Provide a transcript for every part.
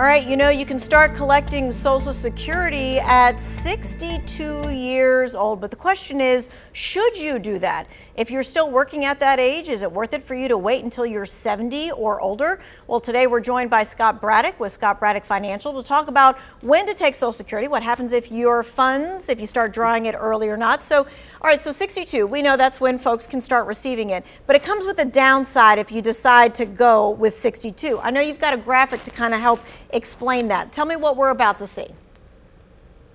All right, you can start collecting Social Security at 62 years old, but the question is, should you do that? If you're still working at that age, is it worth it for you to wait until you're 70 or older? Well, today we're joined by Scott Braddock with Scott Braddock Financial to talk about when to take Social Security, what happens if your funds, if you start drawing it early or not. So, all right, so 62, we know that's when folks can start receiving it, but it comes with a downside if you decide to go with 62. I know you've got a graphic to kind of help explain that. Tell me what we're about to see.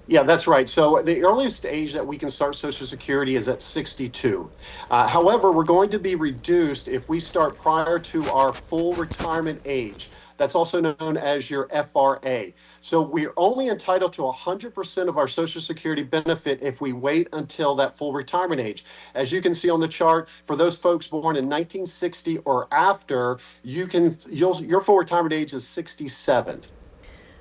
Yeah, that's right. So the earliest age that we can start Social Security is at 62. However, we're going to be reduced if we start prior to our full retirement age. That's also known as your FRA. So we're only entitled to 100% of our Social Security benefit if we wait until that full retirement age. As you can see on the chart, for those folks born in 1960 or after, your full retirement age is 67.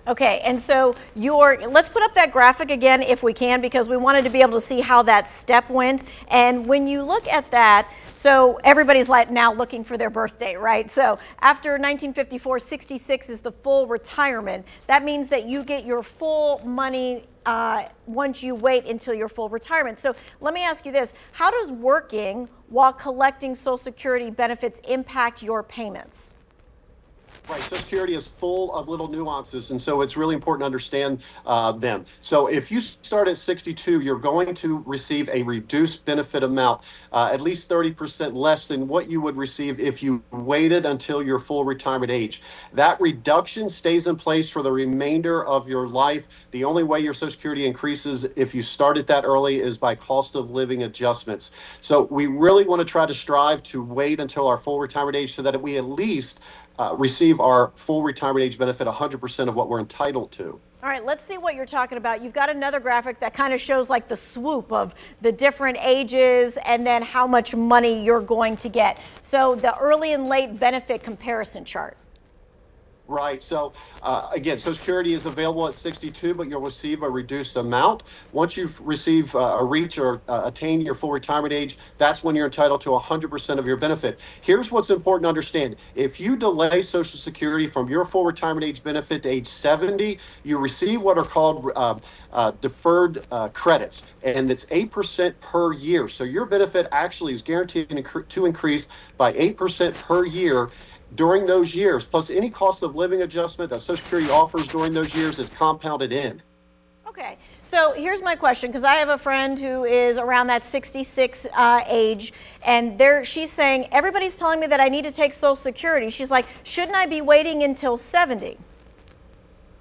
Okay, and so let's put up that graphic again if we can, because we wanted to be able to see how that step went. And when you look at that, so everybody's now looking for their birthday, right? So after 1954, 66 is the full retirement. That means that you get your full money once you wait until your full retirement. So let me ask you this. How does working while collecting Social Security benefits impact your payments? Right, Social Security is full of little nuances, and so it's really important to understand them. So if you start at 62, you're going to receive a reduced benefit amount, at least 30% less than what you would receive if you waited until your full retirement age. That reduction stays in place for the remainder of your life. The only way your Social Security increases if you started that early is by cost of living adjustments. So we really want to try to strive to wait until our full retirement age so that we at least receive our full retirement age benefit 100% of what we're entitled to. All right, let's see what you're talking about. You've got another graphic that kind of shows like the swoop of the different ages and then how much money you're going to get. So the early and late benefit comparison chart. Right. So again, Social Security is available at 62, but you'll receive a reduced amount. Once you've received reach or attain your full retirement age, that's when you're entitled to 100% of your benefit. Here's what's important to understand. If you delay Social Security from your full retirement age benefit to age 70, you receive what are called deferred credits, and it's 8% per year. So your benefit actually is guaranteed to increase by 8% per year during those years, plus any cost of living adjustment that Social Security offers during those years is compounded in. Okay, so here's my question, because I have a friend who is around that 66 age, and she's saying, everybody's telling me that I need to take Social Security. She's like, shouldn't I be waiting until 70?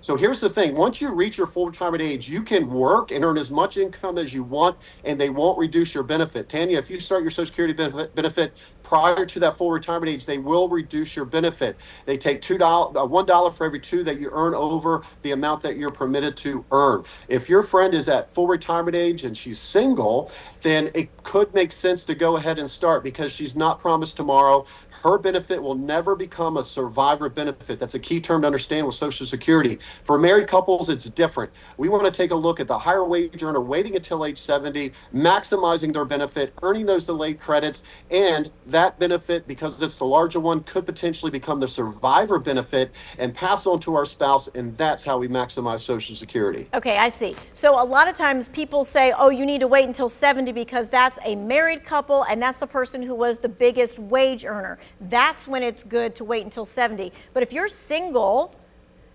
So here's the thing. Once you reach your full retirement age, you can work and earn as much income as you want, and they won't reduce your benefit. Tanya, if you start your Social Security benefit prior to that full retirement age, they will reduce your benefit. They take $1 for every $2 that you earn over the amount that you're permitted to earn. If your friend is at full retirement age and she's single, then it could make sense to go ahead and start, because she's not promised tomorrow. Her benefit will never become a survivor benefit. That's a key term to understand with Social Security. For married couples, it's different. We want to take a look at the higher wage earner waiting until age 70, maximizing their benefit, earning those delayed credits, and that benefit, because it's the larger one, could potentially become the survivor benefit and pass on to our spouse, and that's how we maximize Social Security. Okay, I see. So a lot of times people say, oh, you need to wait until 70 because that's a married couple and that's the person who was the biggest wage earner. That's when it's good to wait until 70. But if you're single,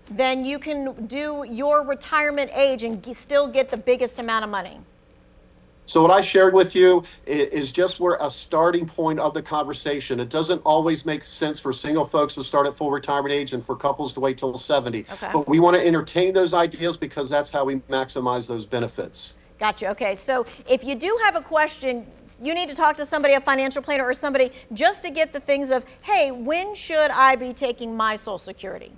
then you can do your retirement age and still get the biggest amount of money. So what I shared with you is just a starting point of the conversation. It doesn't always make sense for single folks to start at full retirement age and for couples to wait till 70. Okay. But we want to entertain those ideas because that's how we maximize those benefits. Gotcha. Okay. So if you do have a question, you need to talk to somebody, a financial planner or somebody, just to get the things of, hey, when should I be taking my Social Security?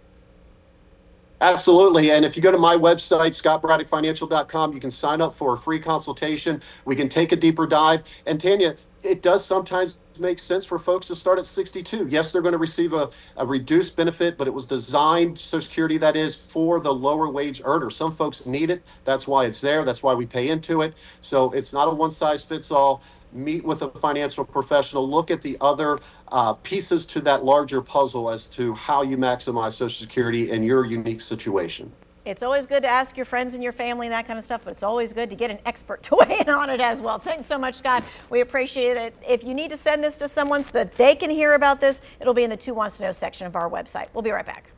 Absolutely. And if you go to my website, scottbraddockfinancial.com, you can sign up for a free consultation. We can take a deeper dive. And Tanya, it does sometimes make sense for folks to start at 62. Yes, they're going to receive a reduced benefit, but it was designed, Social Security that is, for the lower wage earner. Some folks need it. That's why it's there. That's why we pay into it. So it's not a one size fits all. meet with a financial professional, look at the other pieces to that larger puzzle as to how you maximize Social Security in your unique situation. It's always good to ask your friends and your family and that kind of stuff, but it's always good to get an expert to weigh in on it as well. Thanks so much, Scott. We appreciate it. If you need to send this to someone so that they can hear about this, it'll be in the Who Wants to Know section of our website. We'll be right back.